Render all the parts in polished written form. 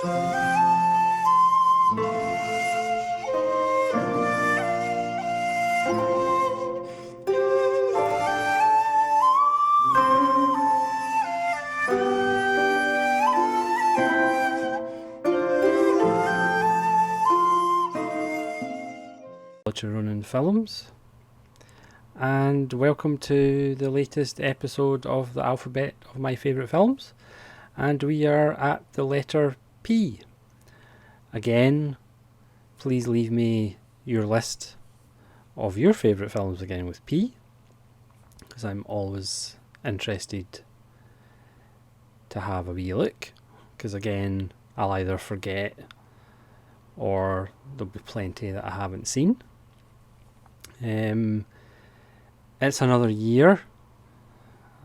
Ronin Films, and welcome to the latest episode of the alphabet of my favourite films, and we are at the letter P. Again, please leave me your list of your favourite films again with P, because I'm always interested to have a wee look, because again I'll either forget or there'll be plenty that I haven't seen. It's another year.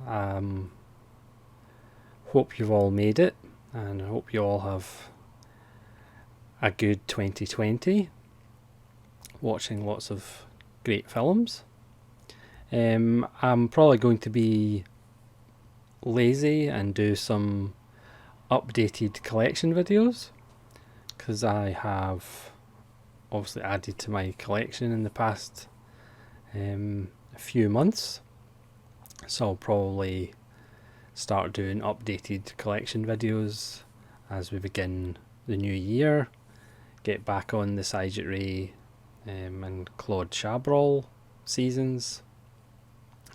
Hope you've all made it, and I hope you all have a good 2020, watching lots of great films. I'm probably going to be lazy and do some updated collection videos, because I have obviously added to my collection in the past a few months, so I'll probably start doing updated collection videos as we begin the new year, get back on the Saijit Ray and Claude Chabrol seasons,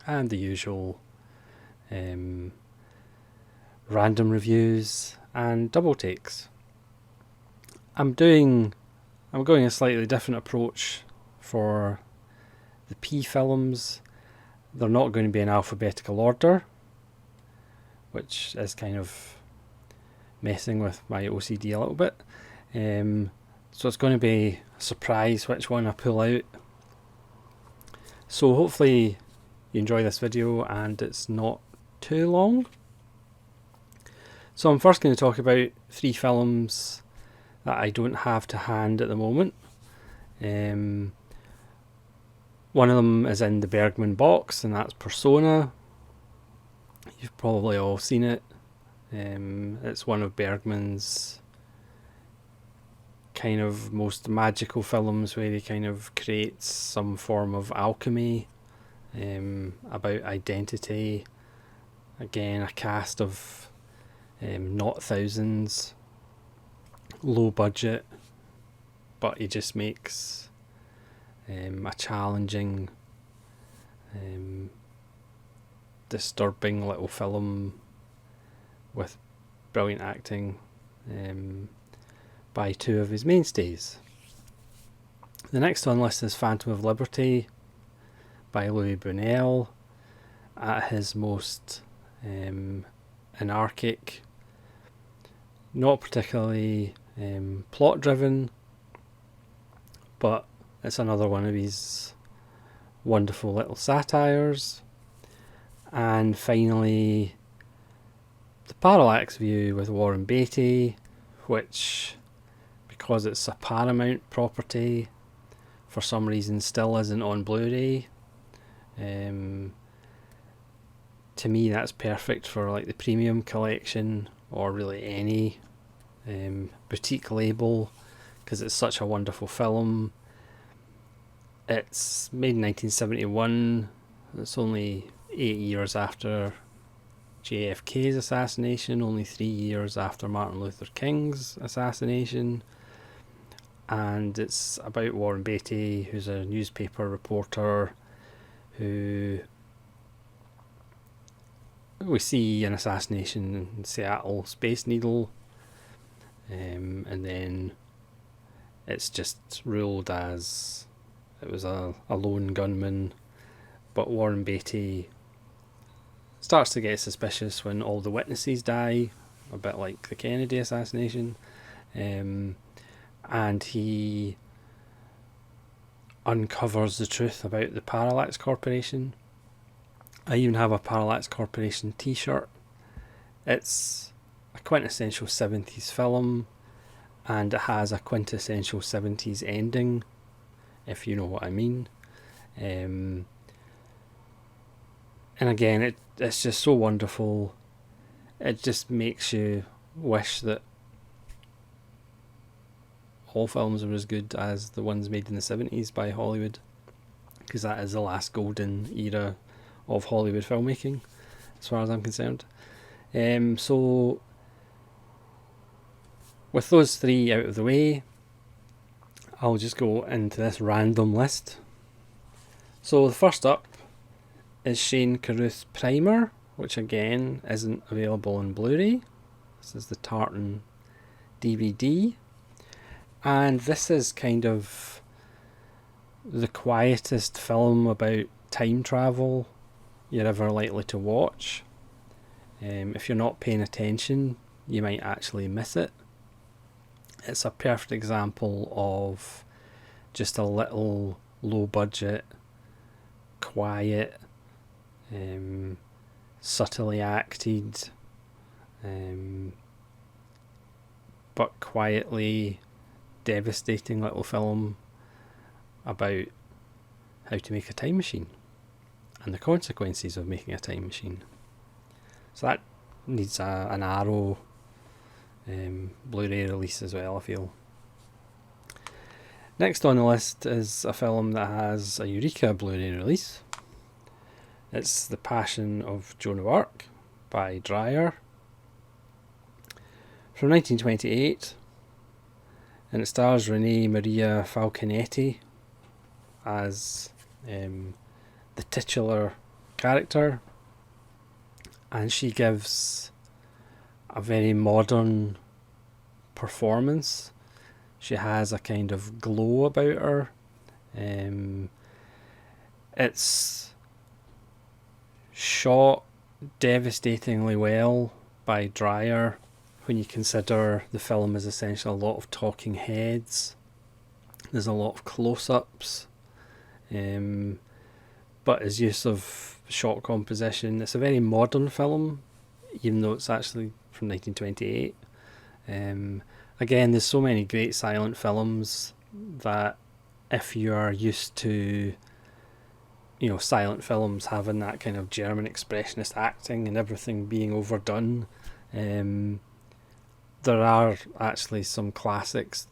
and the usual random reviews and double takes. I'm going a slightly different approach for the P films. They're not going to be in alphabetical order, which is kind of messing with my OCD a little bit. So it's going to be a surprise which one I pull out. So hopefully you enjoy this video and it's not too long. So I'm first going to talk about 3 films that I don't have to hand at the moment. One of them is in the Bergman box, and that's Persona. You've probably all seen it. It's one of Bergman's kind of most magical films, where he kind of creates some form of alchemy about identity. Again, a cast of not thousands, low budget, but he just makes a challenging, disturbing little film with brilliant acting by 2 of his mainstays. The next on the list is Phantom of Liberty by Louis Buñuel, at his most anarchic, not particularly plot driven, but it's another one of his wonderful little satires. And finally, The Parallax View with Warren Beatty, which, because it's a Paramount property, for some reason still isn't on Blu-ray. To me, that's perfect for like the premium collection, or really any boutique label, because it's such a wonderful film. It's made in 1971. It's only 8 years after JFK's assassination, only 3 years after Martin Luther King's assassination. And it's about Warren Beatty, who's a newspaper reporter who we see an assassination in Seattle Space Needle, and then it's just ruled as it was a lone gunman. But Warren Beatty starts to get suspicious when all the witnesses die, a bit like the Kennedy assassination, and he uncovers the truth about the Parallax Corporation. I even have a Parallax Corporation t-shirt. It's a quintessential 70s film, and it has a quintessential 70s ending, if you know what I mean. And again, it's just so wonderful. It just makes you wish that all films are as good as the ones made in the 70s by Hollywood, because that is the last golden era of Hollywood filmmaking, as far as I'm concerned. So, with those three out of the way, I'll just go into this random list. So the first up is Shane Carruth's Primer, which again isn't available on Blu-ray. This is the Tartan DVD. And this is kind of the quietest film about time travel you're ever likely to watch. If you're not paying attention, you might actually miss it. It's a perfect example of just a little low budget, quiet, subtly acted, but quietly devastating little film about how to make a time machine and the consequences of making a time machine. So that needs an Arrow Blu-ray release as well, I feel. Next on the list is a film that has a Eureka Blu-ray release. It's The Passion of Joan of Arc by Dreyer from 1928, and it stars Renee Maria Falconetti as the titular character, and she gives a very modern performance. She has a kind of glow about her. It's shot devastatingly well by Dreyer when you consider the film is essentially a lot of talking heads. There's a lot of close-ups, but his use of shot composition, it's a very modern film, even though it's actually from 1928. Again, there's so many great silent films that if you are used to, you know, silent films having that kind of German expressionist acting and everything being overdone, there are actually some classics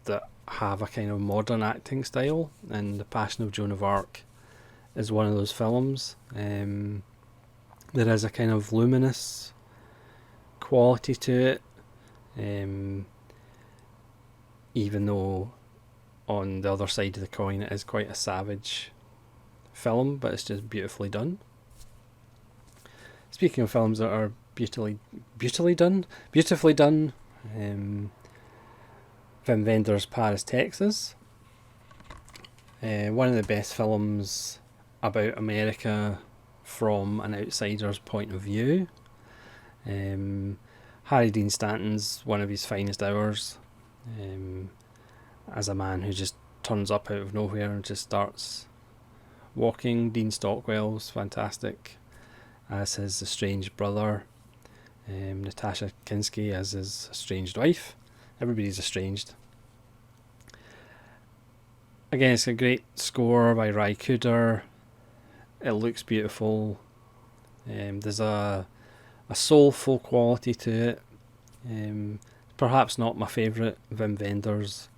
that have a kind of modern acting style, and The Passion of Joan of Arc is one of those films. There is a kind of luminous quality to it, even though on the other side of the coin it is quite a savage film, but it's just beautifully done. Speaking of films that are beautifully done, Wim Wenders' Paris, Texas. One of the best films about America from an outsider's point of view. Harry Dean Stanton's one of his finest hours, as a man who just turns up out of nowhere and just starts walking. Dean Stockwell's fantastic as his estranged brother. Natasha Kinski as his estranged wife. Everybody's estranged. Again, it's a great score by Ry Cooder. It looks beautiful. There's a soulful quality to it. Perhaps not my favourite Wim Wenders,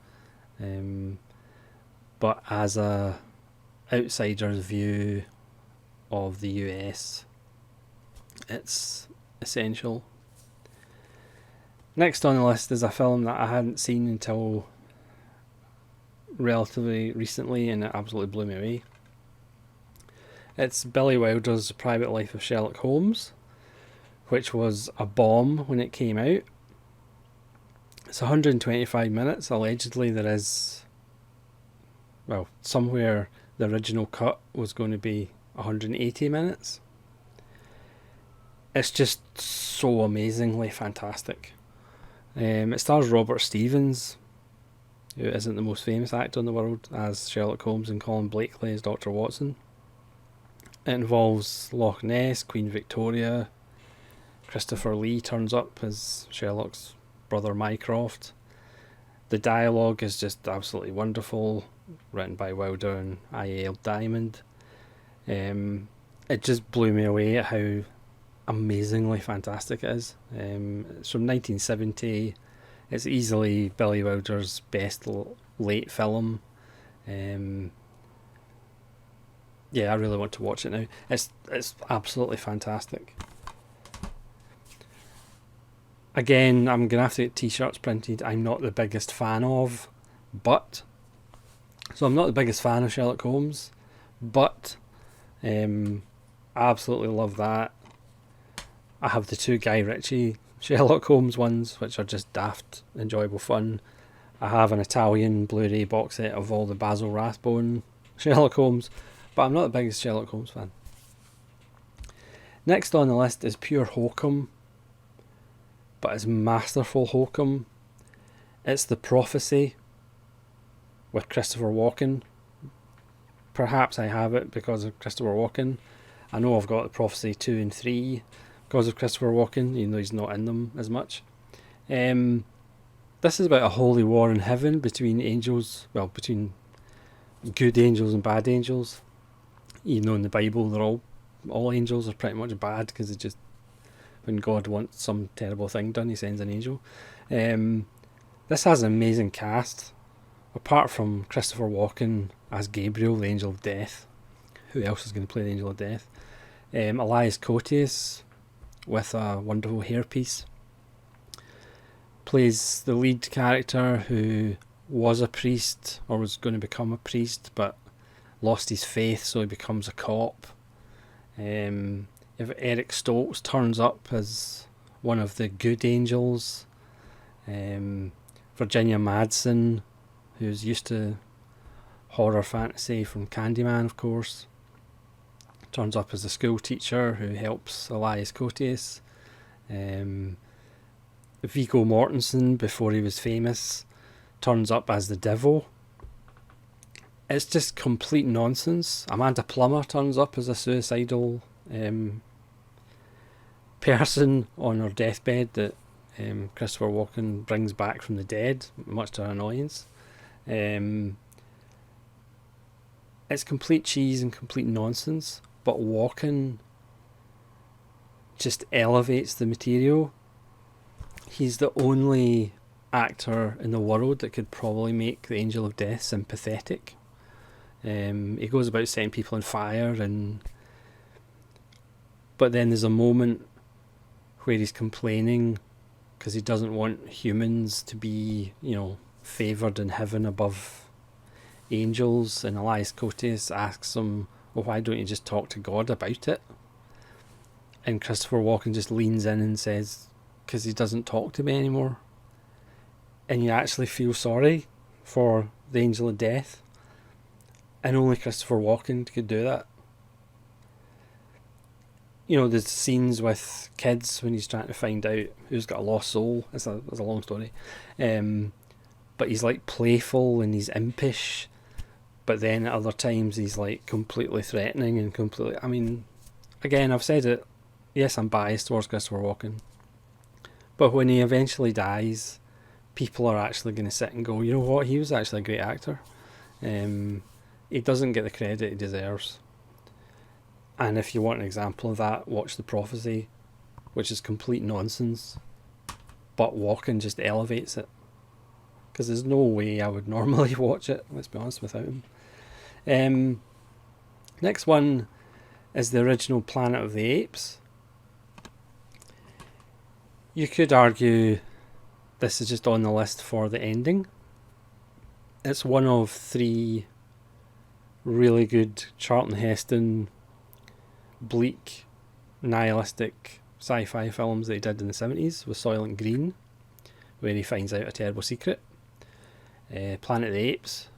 but as a outsider's view of the US, it's essential. Next on the list is a film that I hadn't seen until relatively recently, and it absolutely blew me away. It's Billy Wilder's The Private Life of Sherlock Holmes, which was a bomb when it came out. It's 125 minutes. Allegedly there is, well, somewhere the original cut was going to be 180 minutes. It's just so amazingly fantastic. It stars Robert Stevens, who isn't the most famous actor in the world, as Sherlock Holmes, and Colin Blakely as Dr. Watson. It involves Loch Ness, Queen Victoria. Christopher Lee turns up as Sherlock's brother Mycroft. The dialogue is just absolutely wonderful, written by Wilder and I.A. Diamond. It just blew me away at how amazingly fantastic it is. It's from 1970. It's easily Billy Wilder's best late film. Yeah, I really want to watch it now. It's absolutely fantastic. Again, I'm gonna have to get t-shirts printed. I'm not the biggest fan of, but so I'm not the biggest fan of Sherlock Holmes, but I absolutely love that. I have the 2 Guy Ritchie Sherlock Holmes ones, which are just daft, enjoyable fun. I have an Italian Blu-ray box set of all the Basil Rathbone Sherlock Holmes, but I'm not the biggest Sherlock Holmes fan. Next on the list is pure hokum, but it's masterful hokum. It's The Prophecy with Christopher Walken. Perhaps I have it because of Christopher Walken. I know I've got The Prophecy 2 and 3 because of Christopher Walken, even though he's not in them as much. This is about a holy war in heaven between angels, well, between good angels and bad angels. Even though in the Bible they're all angels are pretty much bad, because it just, when God wants some terrible thing done, he sends an angel. This has an amazing cast. Apart from Christopher Walken as Gabriel, the Angel of Death, who else is going to play the Angel of Death? Elias Koteas, with a wonderful hairpiece, plays the lead character who was a priest, or was going to become a priest, but lost his faith, so he becomes a cop. If Eric Stoltz turns up as one of the good angels. Virginia Madsen, who's used to horror fantasy from Candyman, of course, turns up as a school teacher who helps Elias Koteas. Viggo Mortensen, before he was famous, turns up as the devil. It's just complete nonsense. Amanda Plummer turns up as a suicidal person on her deathbed that Christopher Walken brings back from the dead, much to her annoyance. It's complete cheese and complete nonsense, but Walken just elevates the material. He's the only actor in the world that could probably make the Angel of Death sympathetic. He goes about setting people on fire, but then there's a moment where he's complaining because he doesn't want humans to be, favoured in heaven above angels, and Elias Koteas asks him, well, why don't you just talk to God about it? And Christopher Walken just leans in and says, because he doesn't talk to me anymore. And you actually feel sorry for the Angel of Death, and only Christopher Walken could do that. There's scenes with kids when he's trying to find out who's got a lost soul. It's a long story. But he's like playful and he's impish. But then at other times he's like completely threatening and completely... I mean, again, I've said it. Yes, I'm biased towards Christopher Walken. But when he eventually dies, people are actually going to sit and go, you know what, he was actually a great actor. He doesn't get the credit he deserves. And if you want an example of that, watch The Prophecy, which is complete nonsense, but Walken just elevates it, because there's no way I would normally watch it, let's be honest, without him. Next one is the original Planet of the Apes. You could argue this is just on the list for the ending. It's one of 3 really good Charlton Heston bleak, nihilistic sci-fi films that he did in the 70s, with Soylent Green, where he finds out a terrible secret. Planet of the Apes,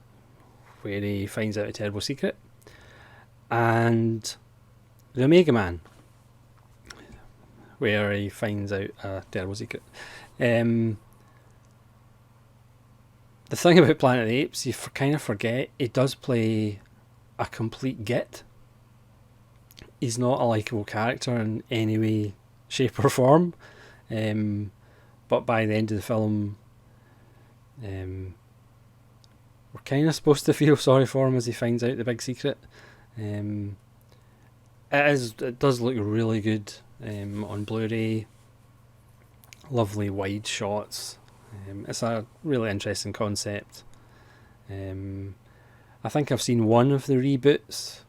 where he finds out a terrible secret. And The Omega Man, where he finds out a terrible secret. The thing about Planet of the Apes, you kind of forget, he does play a complete git. He's not a likeable character in any way, shape or form. But by the end of the film, we're kind of supposed to feel sorry for him as he finds out the big secret. It does look really good on Blu-ray. Lovely wide shots. It's a really interesting concept. I think I've seen one of the reboots.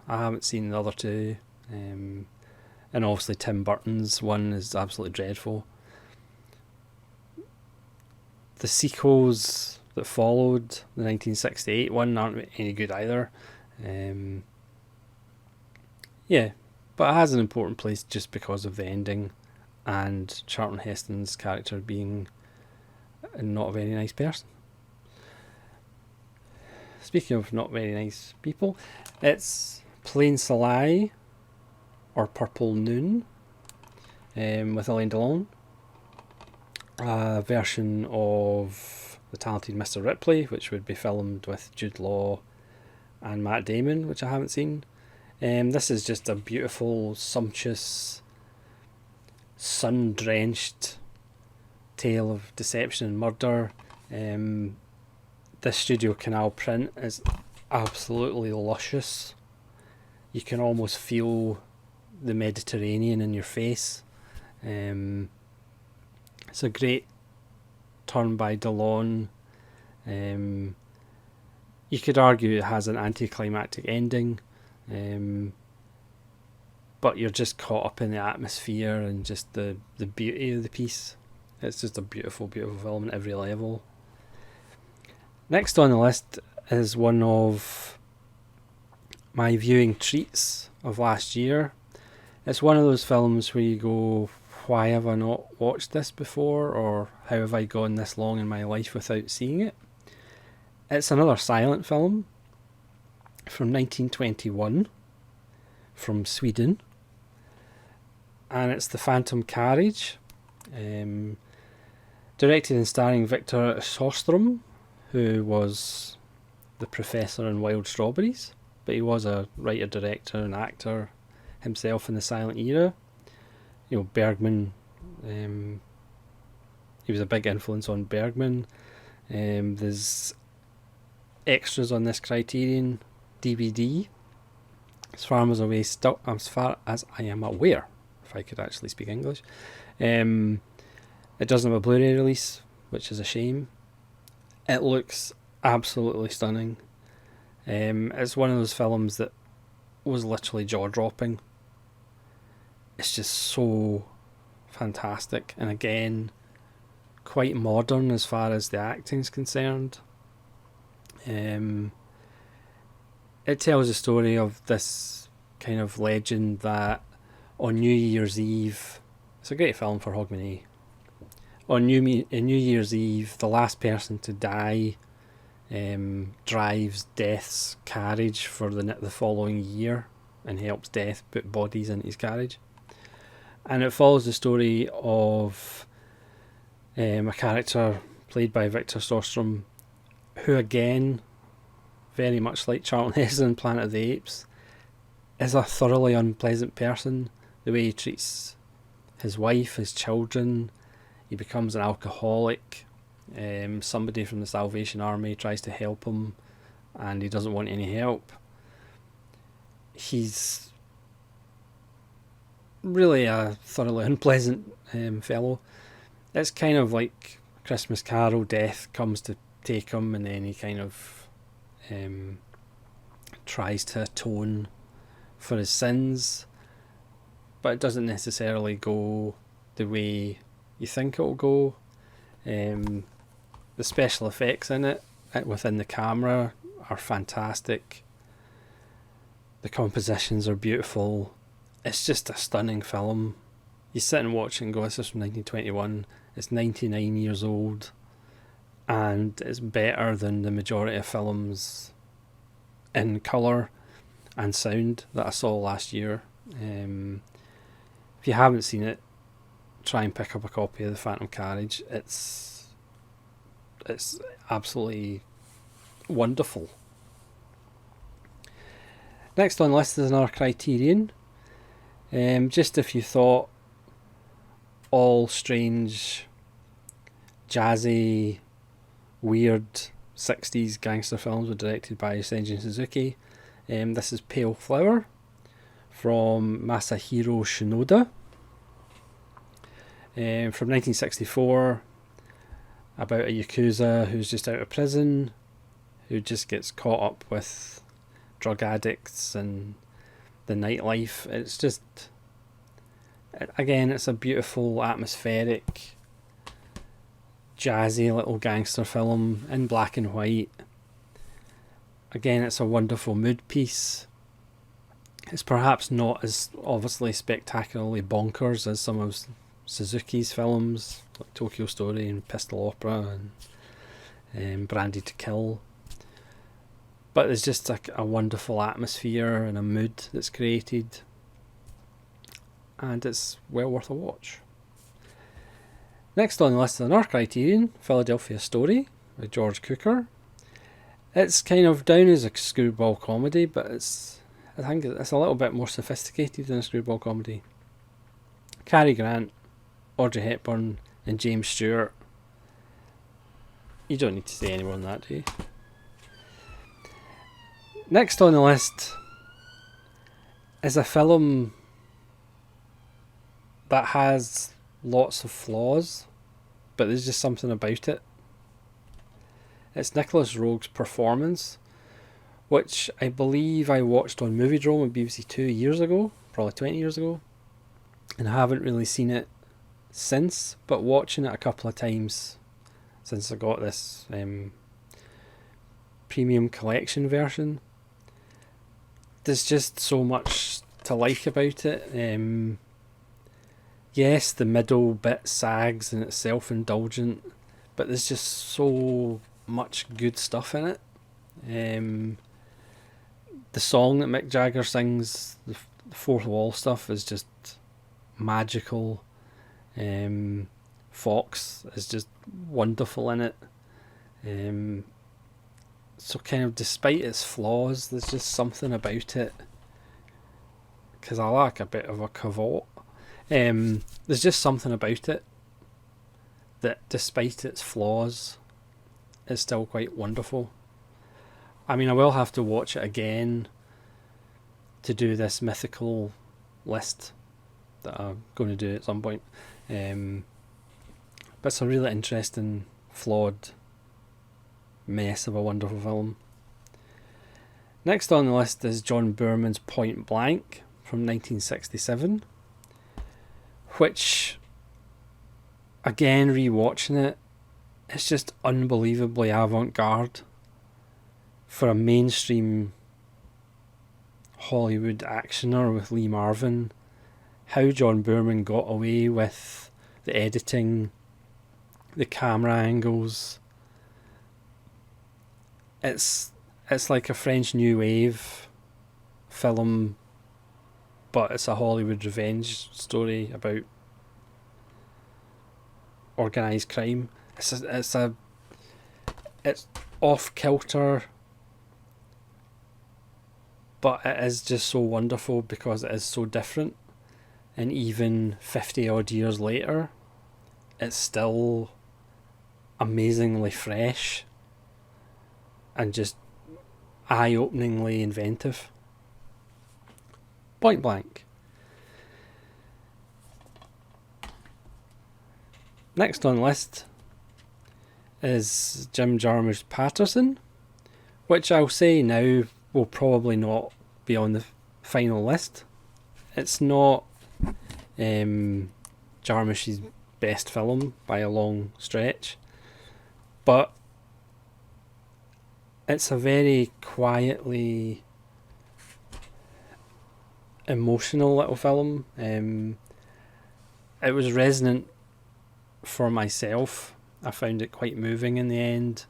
I haven't seen the other two. And obviously Tim Burton's one is absolutely dreadful. The sequels that followed, the 1968 one, aren't any good either. Yeah, but it has an important place just because of the ending and Charlton Heston's character being not a very nice person. Speaking of not very nice people, it's Plain Sly or Purple Noon with Alain Delon. A version of The Talented Mr. Ripley, which would be filmed with Jude Law and Matt Damon, which I haven't seen. This is just a beautiful, sumptuous, sun-drenched tale of deception and murder. This Studio Canal print is absolutely luscious. You can almost feel the Mediterranean in your face. It's a great turn by Delon. You could argue it has an anticlimactic ending, but you're just caught up in the atmosphere and just the beauty of the piece. It's just a beautiful, beautiful film at every level. Next on the list is one of my viewing treats of last year. It's one of those films where you go, why have I not watched this before, or how have I gone this long in my life without seeing it? It's another silent film from 1921 from Sweden, and it's The Phantom Carriage, directed and starring Victor Sjöström, who was the professor in Wild Strawberries, but he was a writer, director and actor himself in the silent era. You know, Bergman, he was a big influence on Bergman. There's extras on this Criterion DVD. As far as I am aware, if I could actually speak English. It doesn't have a Blu-ray release, which is a shame. It looks absolutely stunning. It's one of those films that was literally jaw-dropping. It's just so fantastic, and again, quite modern as far as the acting's concerned. It tells the story of this kind of legend that on New Year's Eve, it's a great film for Hogmanay. On New Year's Eve, the last person to die drives Death's carriage for the following year and helps Death put bodies into his carriage. And it follows the story of a character played by Victor Sjöström, who again, very much like Charlton Heston in Planet of the Apes, is a thoroughly unpleasant person. The way he treats his wife, his children, he becomes an alcoholic. Somebody from the Salvation Army tries to help him and he doesn't want any help. He's really a thoroughly unpleasant fellow. It's kind of like Christmas Carol. Death comes to take him and then he kind of tries to atone for his sins, but it doesn't necessarily go the way you think it'll go. The special effects in it within the camera are fantastic. The compositions are beautiful. It's just a stunning film. You sit and watch it and go, this is from 1921. It's 99 years old and it's better than the majority of films in colour and sound that I saw last year. If you haven't seen it, try and pick up a copy of The Phantom Carriage. It's absolutely wonderful. Next on the list is another Criterion. Just if you thought all strange, jazzy, weird 60s gangster films were directed by Seijun Suzuki, this is Pale Flower from Masahiro Shinoda. From 1964, about a Yakuza who's just out of prison, who just gets caught up with drug addicts and the nightlife. It's just, again, it's a beautiful, atmospheric, jazzy little gangster film in black and white. Again, it's a wonderful mood piece. It's perhaps not as obviously spectacularly bonkers as some of Suzuki's films, like Tokyo Story and Pistol Opera and Brandy to Kill. But there's just a wonderful atmosphere and a mood that's created, and it's well worth a watch. Next on the list is another Criterion, Philadelphia Story by George Cukor. It's kind of down as a screwball comedy, but I think it's a little bit more sophisticated than a screwball comedy. Cary Grant, Audrey Hepburn and James Stewart. You don't need to say any more than that, do you? Next on the list is a film that has lots of flaws, but there's just something about it. It's Nicholas Roeg's Performance, which I believe I watched on Moviedrome on BBC 2 years ago, probably 20 years ago, and I haven't really seen it since, but watching it a couple of times since I got this premium collection version, there's just so much to like about it. Yes, the middle bit sags and it's self-indulgent, but there's just so much good stuff in it. The song that Mick Jagger sings, the fourth wall stuff, is just magical. Fox is just wonderful in it. So kind of despite its flaws, there's just something about it, because I like a bit of a cavote. There's just something about it that despite its flaws is still quite wonderful. I mean, I will have to watch it again to do this mythical list that I'm going to do at some point. But it's a really interesting, flawed mess of a wonderful film. Next on the list is John Boorman's Point Blank from 1967, which, again, rewatching it, it's just unbelievably avant-garde for a mainstream Hollywood actioner with Lee Marvin. How John Boorman got away with the editing, the camera angles. It's like a French New Wave film, but it's a Hollywood revenge story about organised crime. It's off kilter, but it is just so wonderful because it is so different, and even 50 odd years later it's still amazingly fresh and just eye-openingly inventive. Point Blank. Next on the list is Jim Jarmusch's Patterson, which I'll say now will probably not be on the final list. It's not Jarmusch's best film by a long stretch, but it's a very quietly emotional little film. It was resonant for myself. I found it quite moving in the end.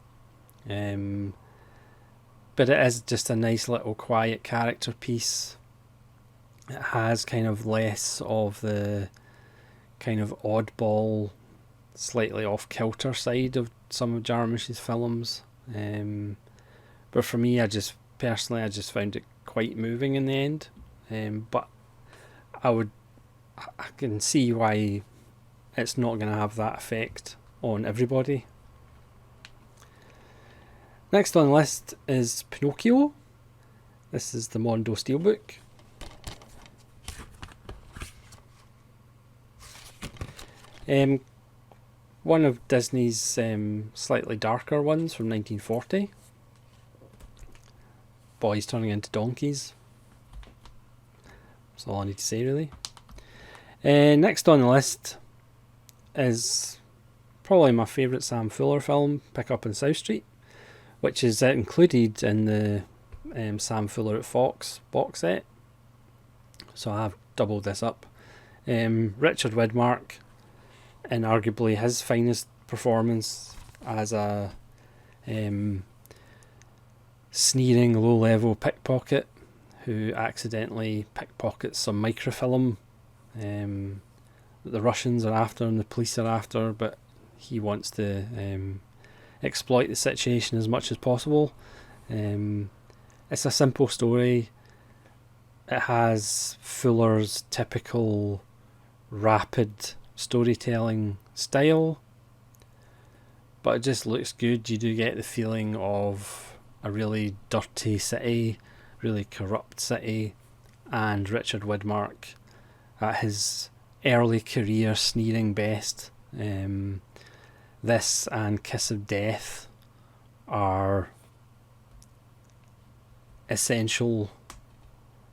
But it is just a nice little quiet character piece. It has kind of less of the kind of oddball, slightly off-kilter side of some of Jarmusch's films. But for me, I just found it quite moving in the end. But I can see why it's not going to have that effect on everybody. Next on the list is Pinocchio. This is the Mondo Steelbook. one of Disney's slightly darker ones from 1940. Boys turning into donkeys. That's all I need to say, really. Next on the list is probably my favourite Sam Fuller film, Pick Up on South Street, which is included in the Sam Fuller at Fox box set. So I have doubled this up. Richard Widmark, in arguably his finest performance as a sneering low-level pickpocket who accidentally pickpockets some microfilm that the Russians are after and the police are after, but he wants to exploit the situation as much as possible. It's a simple story. It has Fuller's typical rapid storytelling style, but it just looks good. You do get the feeling of a really dirty city, really corrupt city, and Richard Widmark at his early career sneering best. This and Kiss of Death are essential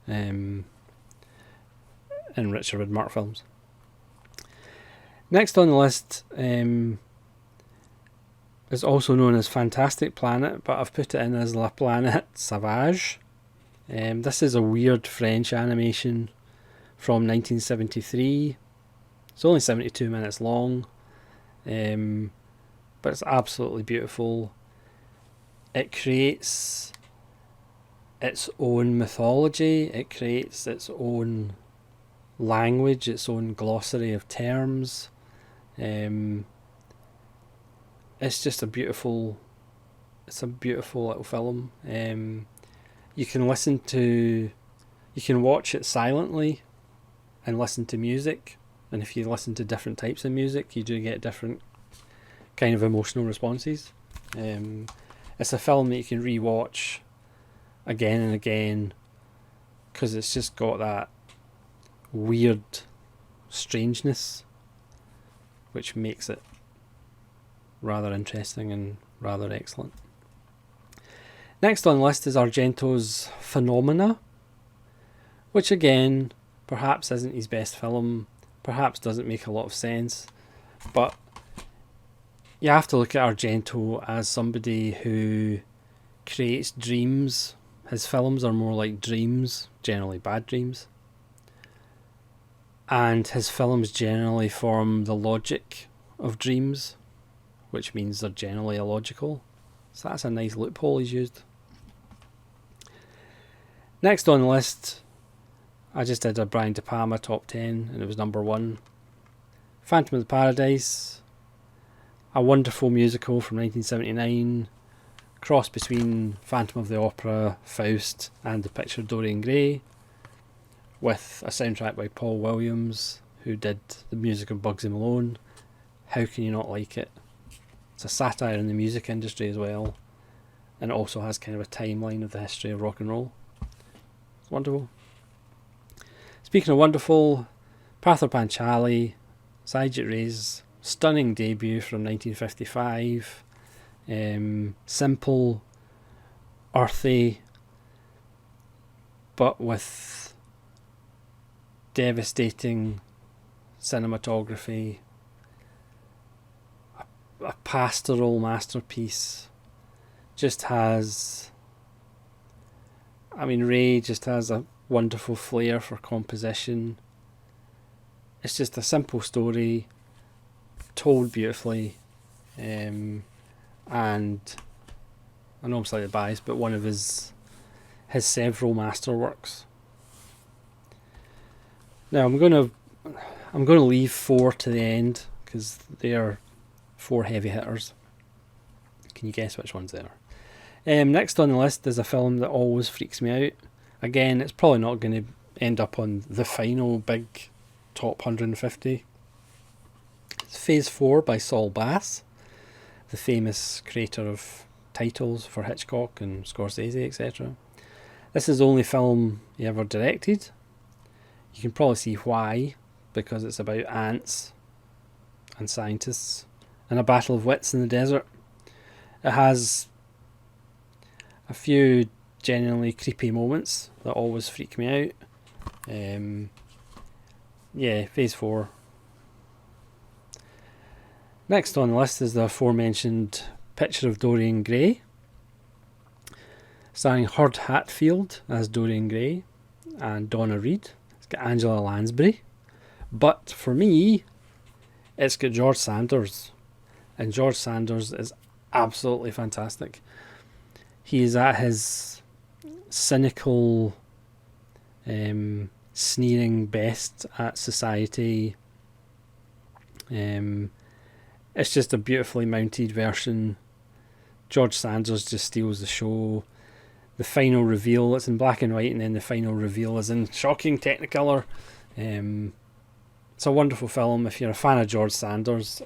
in Richard Widmark films. Next on the list is also known as Fantastic Planet, but I've put it in as La Planète Sauvage. This is a weird French animation from 1973. It's only 72 minutes long, but it's absolutely beautiful. It creates its own mythology, it creates its own language, its own glossary of terms. It's just a beautiful little film. You can watch it silently and listen to music, and if you listen to different types of music, you do get different kind of emotional responses. It's a film that you can rewatch again and again because it's just got that weird strangeness which makes it rather interesting and rather excellent. Next on the list is Argento's Phenomena, which again perhaps isn't his best film, perhaps doesn't make a lot of sense, but you have to look at Argento as somebody who creates dreams. His films are more like dreams, generally bad dreams, and his films generally form the logic of dreams, which means they're generally illogical. So that's a nice loophole he's used. Next on the list, I just did a Brian De Palma top 10 and it was number 1. Phantom of the Paradise, a wonderful musical from 1979, cross between Phantom of the Opera, Faust and the picture Dorian Gray, with a soundtrack by Paul Williams, who did the music of Bugsy Malone. How can you not like it? It's a satire in the music industry as well, and it also has kind of a timeline of the history of rock and roll. It's wonderful. Speaking of wonderful, Pather Panchali, Satyajit Ray's stunning debut from 1955. Simple, earthy, but with devastating cinematography, a pastoral masterpiece. Ray just has a wonderful flair for composition. It's just a simple story told beautifully, and I know I'm slightly biased, but one of his several masterworks. Now I'm going to leave 4 to the end because they are 4 heavy hitters. Can you guess which ones they are? Next on the list is a film that always freaks me out. Again, it's probably not going to end up on the final big top 150. It's Phase 4 by Saul Bass, the famous creator of titles for Hitchcock and Scorsese, etc. This is the only film he ever directed. You can probably see why, because it's about ants and scientists and a battle of wits in the desert. It has a few genuinely creepy moments that always freak me out. Yeah, Phase 4. Next on the list is the aforementioned Picture of Dorian Gray, starring Hurd Hatfield as Dorian Gray and Donna Reed. It's got Angela Lansbury. But for me, it's got George Sanders. And George Sanders is absolutely fantastic. He is at his cynical, sneering best at society. It's just a beautifully mounted version. George Sanders just steals the show. The final reveal, it's in black and white, and then the final reveal is in shocking Technicolor. It's a wonderful film. If you're a fan of George Sanders,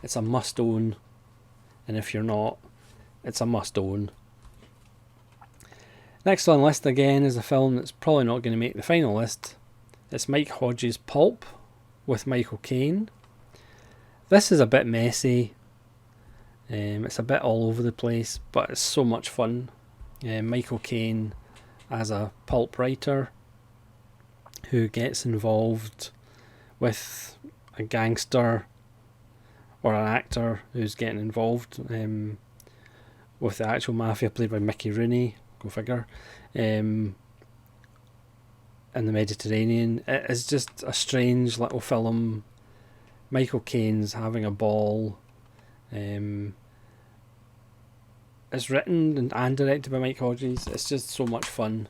it's a must own, and if you're not, it's a must own. Next on the list again is a film that's probably not going to make the final list. It's Mike Hodges' Pulp with Michael Caine. This is a bit messy. It's a bit all over the place, but it's so much fun. Michael Caine as a pulp writer who gets involved with a gangster or an actor who's getting involved with the actual mafia played by Mickey Rooney, go figure, in the Mediterranean. It is just a strange little film. Michael Caine's having a ball. It's written and directed by Mike Hodges. It's just so much fun.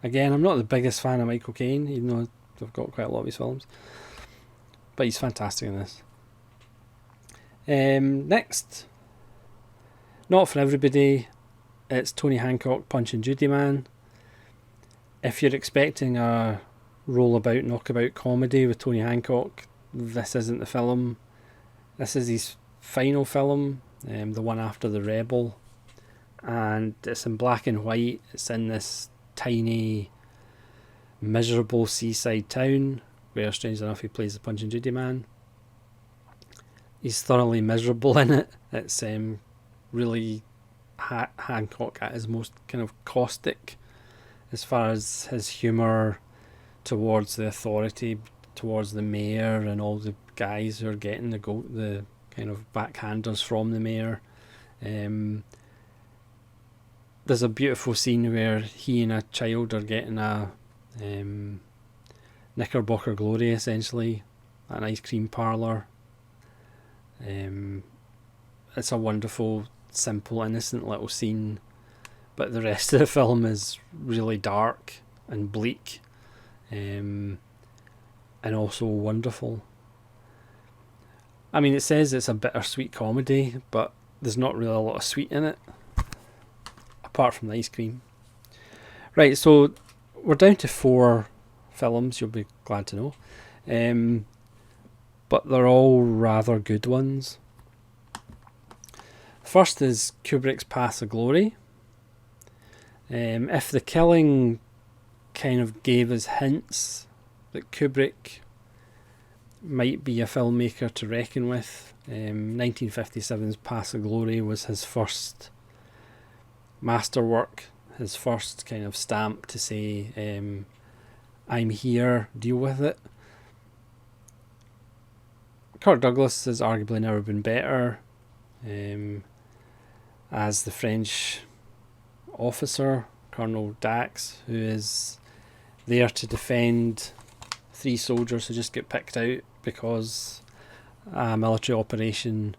Again, I'm not the biggest fan of Michael Caine, even though I've got quite a lot of his films. But he's fantastic in this. Next, not for everybody, it's Tony Hancock, Punch and Judy Man. If you're expecting a roll-about, knockabout comedy with Tony Hancock, this isn't the film. This is his final film, the one after The Rebel, and it's in black and white. It's in this tiny, miserable seaside town where, strange enough, he plays the Punch and Judy Man. He's thoroughly miserable in it. It's really Hancock at his most kind of caustic as far as his humour towards the authority, towards the mayor and all the guys who are getting the kind of backhanders from the mayor. There's a beautiful scene where he and a child are getting a Knickerbocker Glory, essentially, an ice cream parlour. It's a wonderful, simple, innocent little scene, but the rest of the film is really dark and bleak, and also wonderful. I mean, it says it's a bittersweet comedy, but there's not really a lot of sweet in it, apart from the ice cream. Right, so we're down to 4 films, you'll be glad to know. But they're all rather good ones. First is Kubrick's Paths of Glory. If The Killing kind of gave us hints that Kubrick might be a filmmaker to reckon with, 1957's Paths of Glory was his first masterwork, his first kind of stamp to say, I'm here, deal with it. Kirk Douglas has arguably never been better as the French officer, Colonel Dax, who is there to defend 3 soldiers who just get picked out because a military operation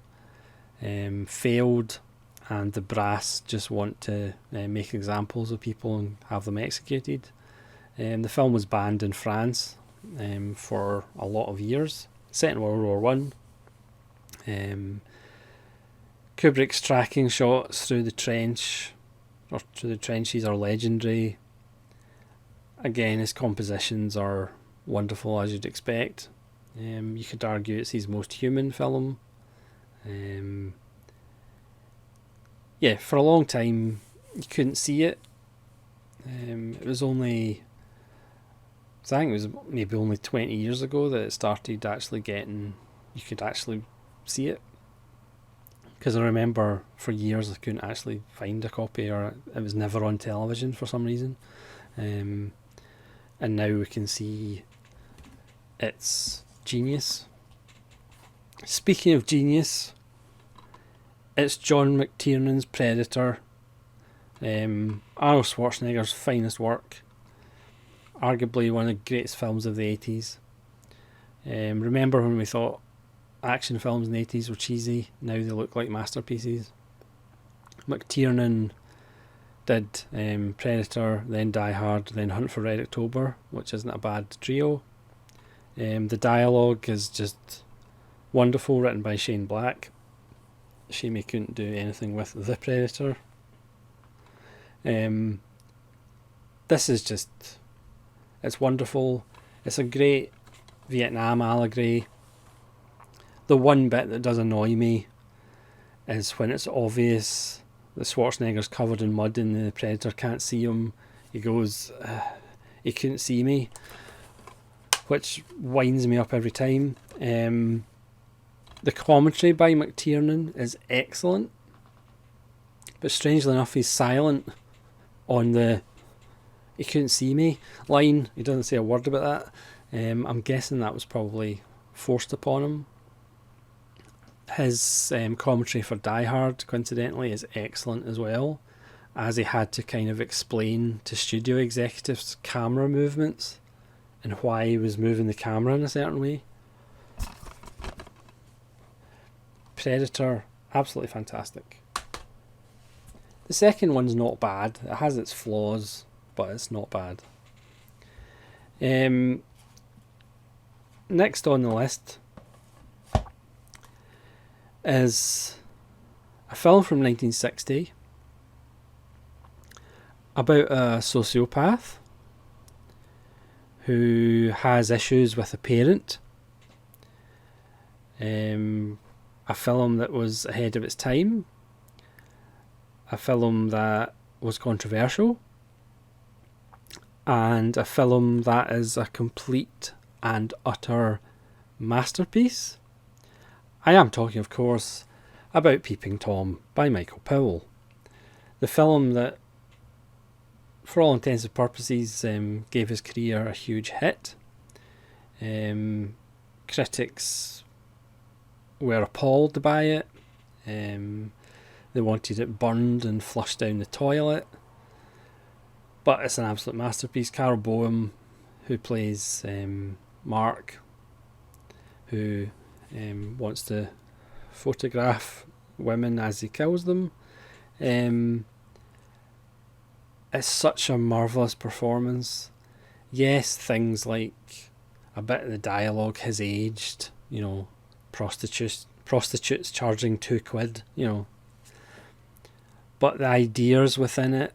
failed and the brass just want to make examples of people and have them executed. The film was banned in France for a lot of years. Set in World War One. Kubrick's tracking shots through the trench, or through the trenches, are legendary. Again, his compositions are wonderful, as you'd expect. You could argue it's his most human film. Yeah, for a long time you couldn't see it. It was only So I think it was maybe only 20 years ago that it started actually getting, you could actually see it. Because I remember for years I couldn't actually find a copy, or it was never on television for some reason. And now we can see its genius. Speaking of genius, it's John McTiernan's Predator. Arnold Schwarzenegger's finest work. Arguably one of the greatest films of the 80s. Remember when we thought action films in the 80s were cheesy? Now they look like masterpieces. McTiernan did Predator, then Die Hard, then Hunt for Red October, which isn't a bad trio. The dialogue is just wonderful, written by Shane Black. Shame he couldn't do anything with The Predator. This is just, it's wonderful. It's a great Vietnam allegory. The one bit that does annoy me is when it's obvious that Schwarzenegger's covered in mud and the Predator can't see him. He goes, he couldn't see me, which winds me up every time. The commentary by McTiernan is excellent, but strangely enough he's silent on the "he couldn't see me" line. He doesn't say a word about that. I'm guessing that was probably forced upon him. His commentary for Die Hard, coincidentally, is excellent as well, as he had to kind of explain to studio executives camera movements and why he was moving the camera in a certain way. Predator, absolutely fantastic. The second one's not bad. It has its flaws, but it's not bad. Next on the list is a film from 1960 about a sociopath who has issues with a parent. A film that was ahead of its time. A film that was controversial. And a film that is a complete and utter masterpiece. I am talking, of course, about Peeping Tom by Michael Powell. The film that, for all intents and purposes, gave his career a huge hit. Critics were appalled by it. They wanted it burned and flushed down the toilet. But it's an absolute masterpiece. Carol Boehm, who plays Mark, who wants to photograph women as he kills them. It's such a marvellous performance. Yes, things like a bit of the dialogue has aged, you know, prostitutes charging £2, you know. But the ideas within it,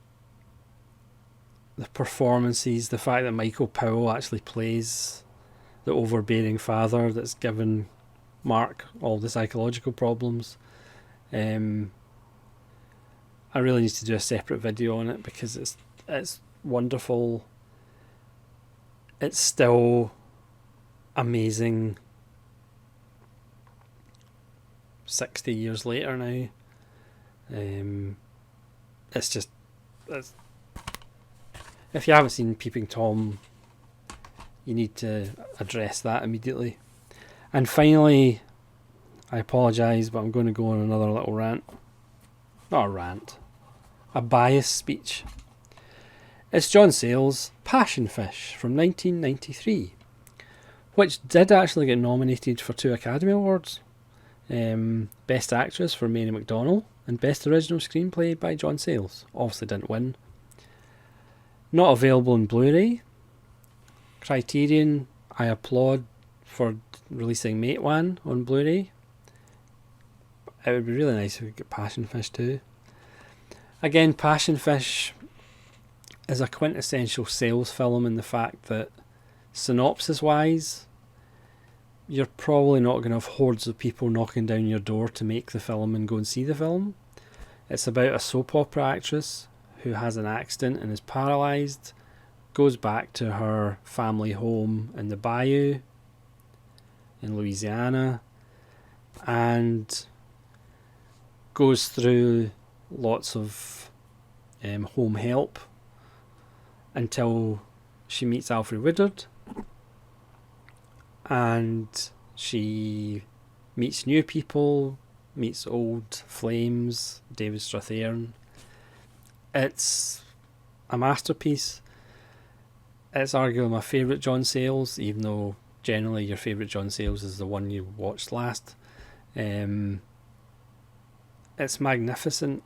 the performances, the fact that Michael Powell actually plays the overbearing father that's given Mark all the psychological problems. I really need to do a separate video on it because it's wonderful. It's still amazing 60 years later now. It's if you haven't seen Peeping Tom, you need to address that immediately. And finally, I apologise, but I'm going to go on another little rant. Not a rant, a bias speech. It's John Sayles' Passion Fish from 1993, which did actually get nominated for 2 Academy Awards. Best Actress for Mary McDonnell and Best Original Screenplay by John Sayles. Obviously didn't win. Not available in Blu-ray. Criterion, I applaud for releasing Matewan on Blu-ray. It would be really nice if we could get Passion Fish too. Again, Passion Fish is a quintessential Sayles film in the fact that, synopsis-wise, you're probably not going to have hordes of people knocking down your door to make the film and go and see the film. It's about a soap opera actress who has an accident and is paralysed, goes back to her family home in the bayou in Louisiana and goes through lots of home help until she meets Alfred Woodard, and she meets new people, meets old flames, David Strathairn. It's a masterpiece. It's arguably my favourite John Sayles, even though generally your favourite John Sayles is the one you watched last. It's magnificent,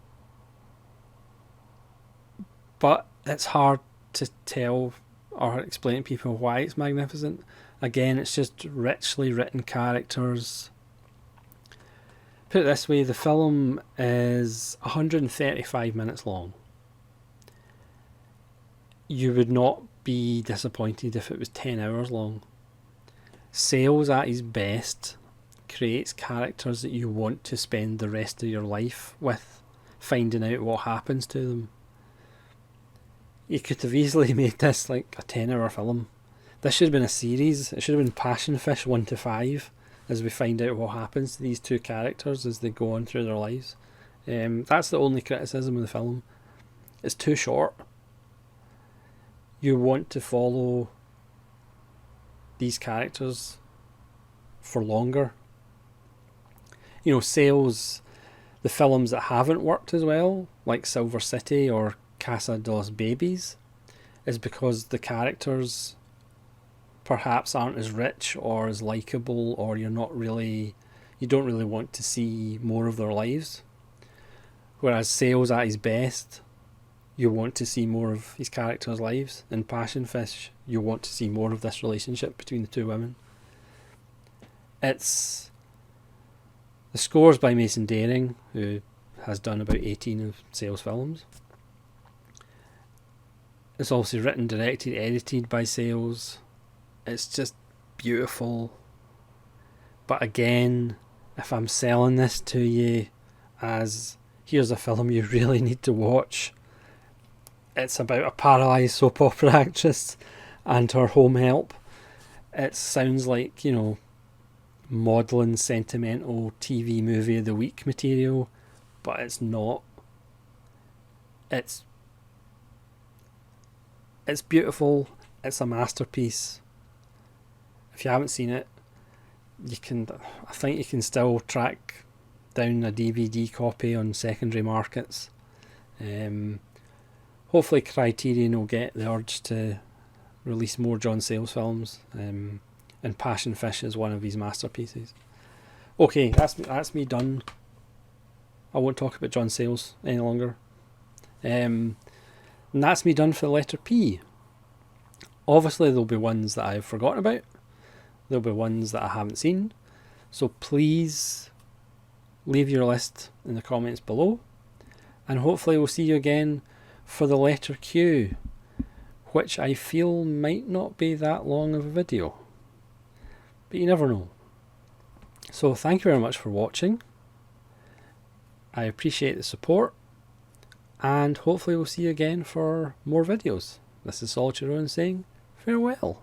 but it's hard to tell or explain to people why it's magnificent. Again, it's just richly written characters. Put it this way, the film is 135 minutes long. You would not be disappointed if it was 10 hours long. Sayles at his best creates characters that you want to spend the rest of your life with, finding out what happens to them. You could have easily made this like a 10-hour film. This should have been a series. It should have been Passion Fish 1 to 5, as we find out what happens to these two characters as they go on through their lives. That's the only criticism of the film. It's too short. You want to follow these characters for longer. You know, Sayles, the films that haven't worked as well, like Silver City or Casa de los Babies, is because the characters perhaps aren't as rich or as likeable, or you don't really want to see more of their lives. Whereas Sayles at his best, you want to see more of his characters' lives. In Passion Fish, you want to see more of this relationship between the two women. The score's by Mason Daring, who has done about 18 of Sayles' films. It's obviously written, directed, edited by Sayles. It's just beautiful. But again, if I'm selling this to you as here's a film you really need to watch, it's about a paralysed soap opera actress and her home help. It sounds like, you know, maudlin, sentimental TV movie of the week material, but it's not. It's beautiful. It's a masterpiece. If you haven't seen it, I think you can still track down a DVD copy on secondary markets. Hopefully Criterion will get the urge to release more John Sayles films, and Passion Fish is one of his masterpieces. Okay, that's me done. I won't talk about John Sayles any longer. And that's me done for the letter P. Obviously there'll be ones that I've forgotten about. There'll be ones that I haven't seen. So please leave your list in the comments below. And hopefully we'll see you again for the letter Q, which I feel might not be that long of a video. But you never know. So thank you very much for watching. I appreciate the support. And hopefully we'll see you again for more videos. This is Solitude Rowan saying farewell.